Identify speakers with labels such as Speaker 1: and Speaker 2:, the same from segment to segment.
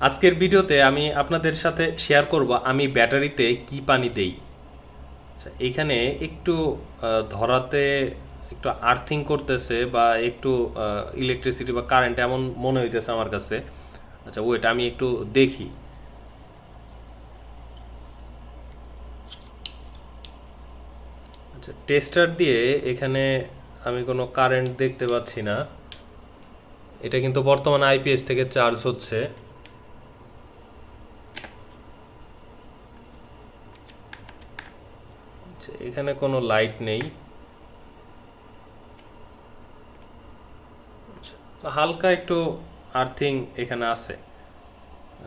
Speaker 1: আজকের ভিডিওতে আমি আপনাদের সাথে শেয়ার করব আমি ব্যাটারিতে কি পানি দেই। আচ্ছা, এইখানে একটু ধরাতে একটু আর্থিং করতেছে বা একটু ইলেকট্রিসিটি বা কারেন্ট এমন মনে হইতেছে আমার কাছে। আচ্ছা ওয়েট, আমি একটু দেখি। আচ্ছা, টেস্টার দিয়ে এখানে আমি কোনো কারেন্ট দেখতে পাচ্ছি না। এটা কিন্তু বর্তমানে আইপিএস থেকে চার্জ হচ্ছে। আচ্ছা, এখানে কোনো লাইট নেই। হালকা একটু আর্থিং এখানে আছে।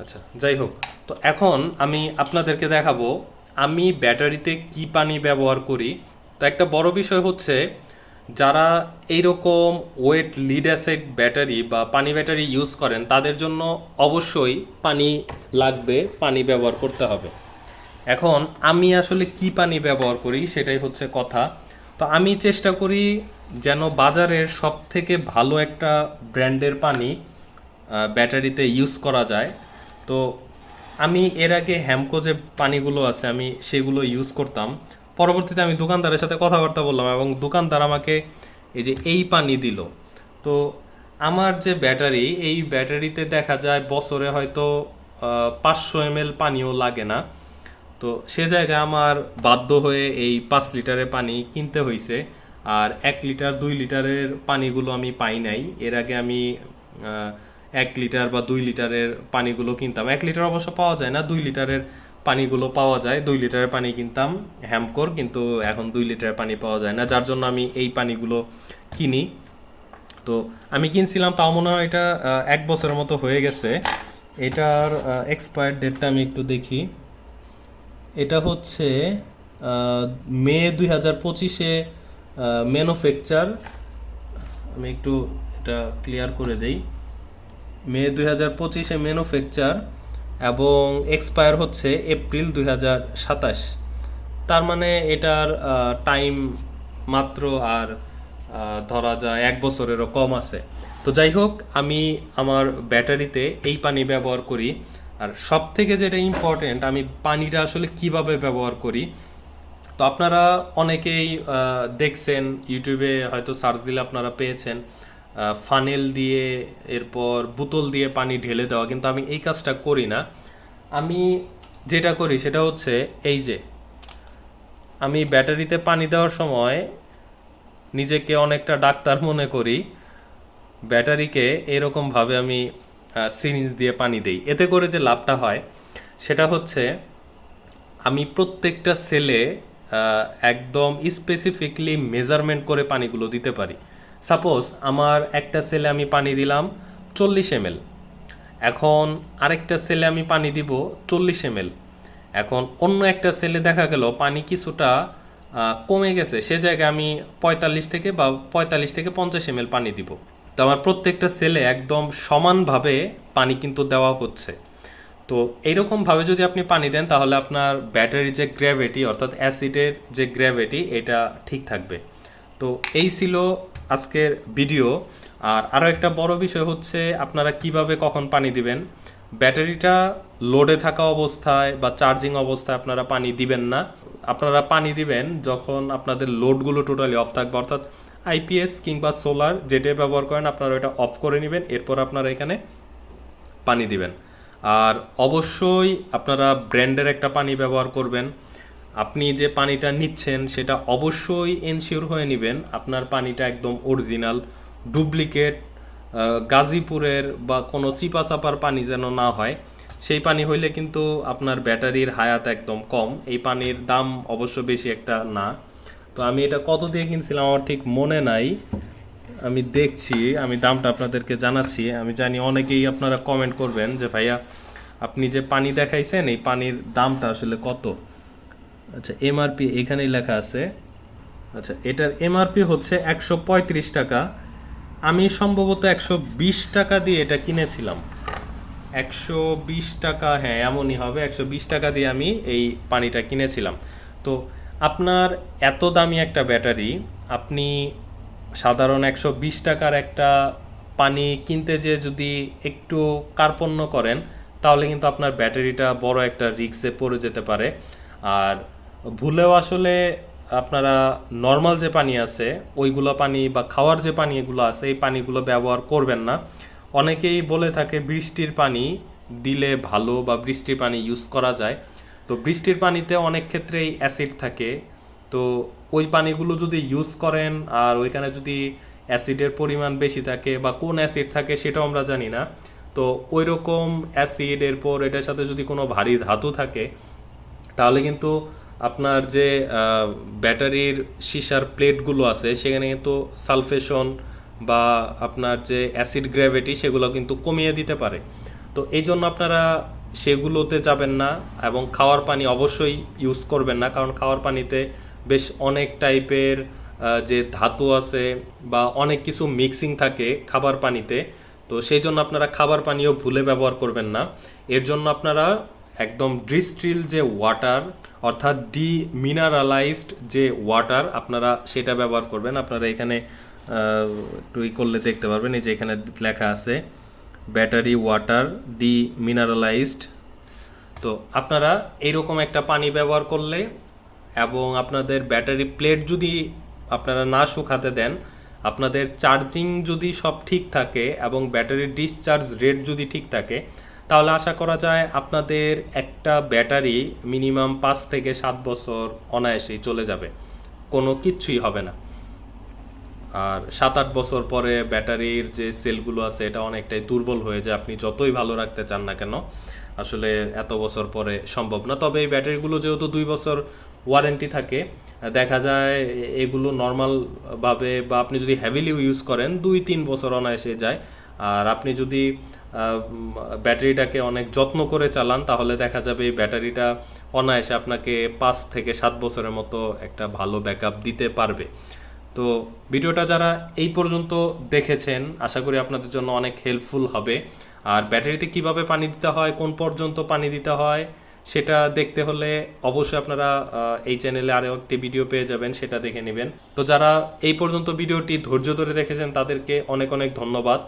Speaker 1: আচ্ছা যাই হোক, তো এখন আমি আপনাদেরকে দেখাবো আমি ব্যাটারিতে কি পানি ব্যবহার করি। তো একটা বড় বিষয় হচ্ছে, যারা এইরকম ওয়েট লিড অ্যাসিড ব্যাটারি বা পানি ব্যাটারি ইউজ করেন তাদের জন্য অবশ্যই পানি লাগবে, পানি ব্যবহার করতে হবে। এখন আমি আসলে কি পানি ব্যবহার করি সেটাই হচ্ছে কথা। তো আমি চেষ্টা করি যেন বাজারের সব থেকে ভালো একটা ব্র্যান্ডের পানি ব্যাটারিতে ইউজ করা যায়। তো আমি এর আগে হ্যামকো যে পানিগুলো আছে আমি সেগুলো ইউজ করতাম। পরবর্তীতে আমি দোকানদারের সাথে কথাবার্তা বললাম এবং দোকানদার আমাকে এই পানি দিল। তো আমার যে ব্যাটারি, এই ব্যাটারিতে দেখা যায় বছরে হয়তো 500 ml পানিও লাগে না। তো সে জায়গায় আমার বাধ্য হয়ে এই 5 লিটারের পানি কিনতে হয়েছে। আর 1 লিটার 2 লিটারের পানিগুলো আমি পাই নাই। এর আগে আমি 1 লিটার বা 2 লিটারের পানিগুলো কিনতাম। 1 লিটার অবশ্য পাওয়া যায় না, 2 লিটারের পানিগুলো পাওয়া যায়। 2 লিটারের পানি কিনতাম হ্যামকোর, কিন্তু এখন 2 লিটারের পানি পাওয়া যায় না, যার জন্য আমি এই পানিগুলো কিনি। তো আমি কিনছিলাম, তাও মনে হয় এটা 1 বছরের মতো হয়ে গেছে। এটার এক্সপায়ার ডেটটা আমি একটু দেখি। এটা হচ্ছে মে 2025-এ ম্যানুফ্যাকচার। আমি একটু এটা ক্লিয়ার করে দেই। মে 2025-এ ম্যানুফ্যাকচার এবং এক্সপায়ার হচ্ছে এপ্রিল 2027। তার মানে এটার টাইম মাত্র আর ধরা যায় 1 বছরেরও কম আছে। তো যাই হোক, আমি আমার ব্যাটারিতে এই পানি ব্যবহার করি। আর সব থেকে যেটা ইম্পর্টেন্ট, আমি পানিটা আসলে কিভাবে ব্যবহার করি। তো আপনারা অনেকেই দেখছেন, ইউটিউবে হয়তো সার্চ দিলে আপনারা পেয়েছেন ফানেল দিয়ে এরপর বোতল দিয়ে পানি ঢেলে দেওয়া, কিন্তু আমি এই কাজটা করি না। আমি যেটা করি সেটা হচ্ছে এই যে, আমি ব্যাটারিতে পানি দেওয়ার সময় নিজেকে অনেকটা ডাক্তার মনে করি। ব্যাটারিকে এরকমভাবে আমি সিরিঞ্জ দিয়ে পানি দেই। এতে করে যে লাভটা হয় সেটা হচ্ছে, আমি প্রত্যেকটা সেলে একদম স্পেসিফিকলি মেজারমেন্ট করে পানিগুলো দিতে পারি। সাপোজ আমার একটা সেলে আমি পানি দিলাম 40 ml, এখন আরেকটা সেলে আমি পানি দিব 40 ml। এখন অন্য একটা সেলে দেখা গেল পানি কিছুটা কমে গেছে, সে জায়গায় আমি 45 থেকে 50 ml পানি দিব। তো আমার প্রত্যেকটা সেলে একদম সমানভাবে পানি কিন্তু দেওয়া হচ্ছে। তো এইরকমভাবে যদি আপনি পানি দেন তাহলে আপনার ব্যাটারির যে গ্র্যাভিটি, অর্থাৎ অ্যাসিডের যে গ্র্যাভিটি, এটা ঠিক থাকবে। তো এই ছিল আজকের ভিডিও। আর আরও একটা বড় বিষয় হচ্ছে, আপনারা কিভাবে কখন পানি দিবেন। ব্যাটারিটা লোডে থাকা অবস্থায় বা চার্জিং অবস্থায় আপনারা পানি দিবেন না। আপনারা পানি দিবেন যখন আপনাদের লোডগুলো টোটালি অফ থাকবে, অর্থাৎ আইপিএস কিংবা সোলার যেটা ব্যবহার করেন আপনারা এটা অফ করে নেবেন, এরপর আপনারা এখানে পানি দিবেন। আর অবশ্যই আপনারা ব্র্যান্ডের একটা পানি ব্যবহার করবেন। আপনি যে পানিটা নিচ্ছেন সেটা অবশ্যই এনশিওর হয়ে নেবেন আপনার পানিটা একদম অরিজিনাল। ডুপ্লিকেট গাজীপুরের বা কোনো চিপা চাপার পানি যেন না হয়। সেই পানি হইলে কিন্তু আপনার ব্যাটারির হায়াত একদম কম। এই পানির দাম অবশ্য বেশি একটা না। তো আমি এটা কত দিয়ে কিনছিলাম আমার ঠিক মনে নাই, আমি দেখছি, আমি দামটা আপনাদেরকে জানাচ্ছি। আমি জানি অনেকেই আপনারা কমেন্ট করবেন যে ভাইয়া আপনি যে পানি দেখাইছেন এই পানির দামটা আসলে কত। আচ্ছা, এমআরপি এখানেই লেখা আছে। আচ্ছা, এটার এমআরপি হচ্ছে 135 টাকা। আমি সম্ভবত 120 টাকা দিয়ে এটা কিনেছিলাম। 120 টাকা, হ্যাঁ এমনই হবে, 120 টাকা দিয়ে আমি এই পানিটা কিনেছিলাম। তো আপনার এত দামি একটা ব্যাটারি, আপনি সাধারণ 120 টাকার একটা পানি কিনতে যে যদি একটু কার্পণ্য করেন তাহলে কিন্তু আপনার ব্যাটারিটা বড় একটা রিস্কে পড়ে যেতে পারে। আর ভুলেও আসলে আপনারা নর্মাল যে পানি আছে ওইগুলো পানি বা খাওয়ার যে পানি এগুলো আছে এই পানিগুলো ব্যবহার করবেন না। অনেকেই বলে থাকে বৃষ্টির পানি দিলে ভালো বা বৃষ্টির পানি ইউজ করা যায়। তো বৃষ্টির পানিতে অনেক ক্ষেত্রেই অ্যাসিড থাকে। তো ওই পানিগুলো যদি ইউজ করেন আর ওইখানে যদি অ্যাসিডের পরিমাণ বেশি থাকে বা কোন অ্যাসিড থাকে সেটাও আমরা জানি না। তো ওই রকম অ্যাসিড এরপর এটার সাথে যদি কোনো ভারী ধাতু থাকে তাহলে কিন্তু আপনার যে ব্যাটারির সীসার প্লেটগুলো আছে সেখানে কিন্তু সালফেশন বা আপনার যে অ্যাসিড গ্র্যাভিটি সেগুলো কিন্তু কমিয়ে দিতে পারে। তো এই জন্য আপনারা সেগুলোতে যাবেন না এবং খাওয়ার পানি অবশ্যই ইউজ করবেন না, কারণ খাওয়ার পানিতে বেশ অনেক টাইপের যে ধাতু আছে বা অনেক কিছু মিক্সিং থাকে খাবার পানিতে। তো সেই জন্য আপনারা খাবার পানিও ভুলে ব্যবহার করবেন না। এর জন্য আপনারা একদম ডিস্টিল যে ওয়াটার অর্থাৎ মিনারালাইজড যে ওয়াটার আপনারা সেটা ব্যবহার করবেন। আপনারা এখানে একটু করলে দেখতে পারবেন, এই যে এখানে লেখা আছে ব্যাটারি ওয়াটার মিনারালাইজড। তো আপনারা এইরকম একটা পানি ব্যবহার করলে এবং আপনাদের ব্যাটারি প্লেট যদি আপনারা না শুকাতে দেন, আপনাদের চার্জিং যদি সব ঠিক থাকে এবং ব্যাটারির ডিসচার্জ রেট যদি ঠিক থাকে, তাহলে আশা করা যায় আপনাদের একটা ব্যাটারি মিনিমাম 5 থেকে 7 বছর অনায়াসেই চলে যাবে, কোনো কিচ্ছুই হবে না। আর 7-8 বছর পরে ব্যাটারির যে সেলগুলো আছে এটা অনেকটাই দুর্বল হয়ে যায়, আপনি যতই ভালো রাখতে চান না কেন আসলে এত বছর পরে সম্ভব না। তবে এই ব্যাটারিগুলো যেহেতু 2 বছর ওয়ারেন্টি থাকে, দেখা যায় এগুলো নর্মাল ভাবে বা আপনি যদি হ্যাভিলি ইউজ করেন 2-3 বছর অনায়াসে যায়। আর আপনি যদি ব্যাটারিটাকে অনেক যত্ন করে চালান তাহলে দেখা যাবে এই ব্যাটারিটা অনায়াসে আপনাকে 5 থেকে 7 বছরের মতো একটা ভালো ব্যাকআপ দিতে পারবে। তো ভিডিওটা যারা এই পর্যন্ত দেখেছেন আশা করি আপনাদের জন্য অনেক হেল্পফুল হবে। আর ব্যাটারিতে কিভাবে পানি দিতে হয়, কোন পর্যন্ত পানি দিতে হয় সেটা দেখতে হলে অবশ্যই আপনারা এই চ্যানেলে আরও একটি ভিডিও পেয়ে যাবেন, সেটা দেখে নেবেন। তো যারা এই পর্যন্ত ভিডিওটি ধৈর্য ধরে দেখেছেন তাদেরকে অনেক অনেক ধন্যবাদ।